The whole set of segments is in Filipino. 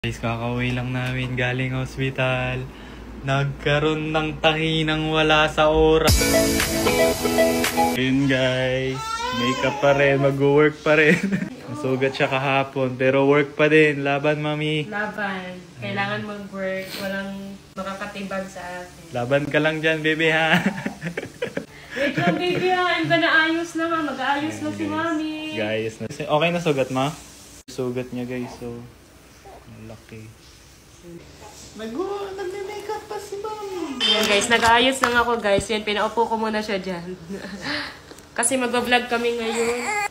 Guys, kakauwi lang namin galing hospital. Nagkaroon ng tahi nang wala sa oras. Ayun guys, makeup pa rin, mag-work pa rin. Nasugat siya kahapon, pero work pa din. Laban, mami. Laban. Kailangan mag-work. Walang makakatibag sa atin. Laban ka lang dyan, bebe, ha? Wait lang, baby, ha? Ang naayos na, ma. Mag-aayos na si mami. Guys, okay na sugat, ma? Sugat niya, guys, so... Laki. Nagme-makeup pa si mami. Yan guys, nag-aayos lang ako guys. Yan, pinaupo ko muna siya dyan. Kasi mag-vlog kami ngayon.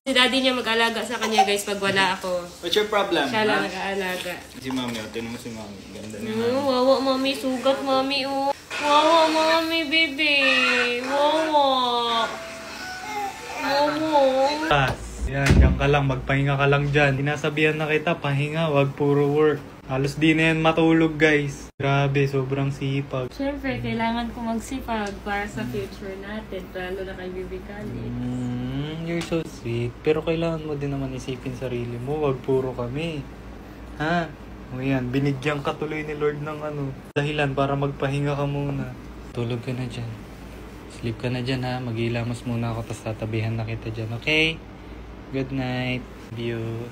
Si daddy niya mag-alaga sa kanya guys pag wala ako. What's your problem? Siya lang nag-aalaga. Si mami, tinan mo si mami. Ganda niya. Wawa mami, sugat mami. Oh. Wawa mami, baby. Wawa. Wawa. Yan, yan ka lang, magpahinga ka lang dyan. Sinasabihan na kita, pahinga, wag puro work. Halos di na yan matulog guys. Grabe, sobrang sipag. Siyempre, kailangan ko magsipag para sa future natin. Lalo na kay Baby Khalid. You're so sweet. Pero kailangan mo din naman isipin sarili mo, wag puro kami. Ha? O yan, binigyan ka tuloy ni Lord ng dahilan para magpahinga ka muna. Tulog ka na dyan. Sleep ka na dyan ha. Mag-ilamos muna ako, tapos tatabihan na kita dyan, okay? Good night. Love you.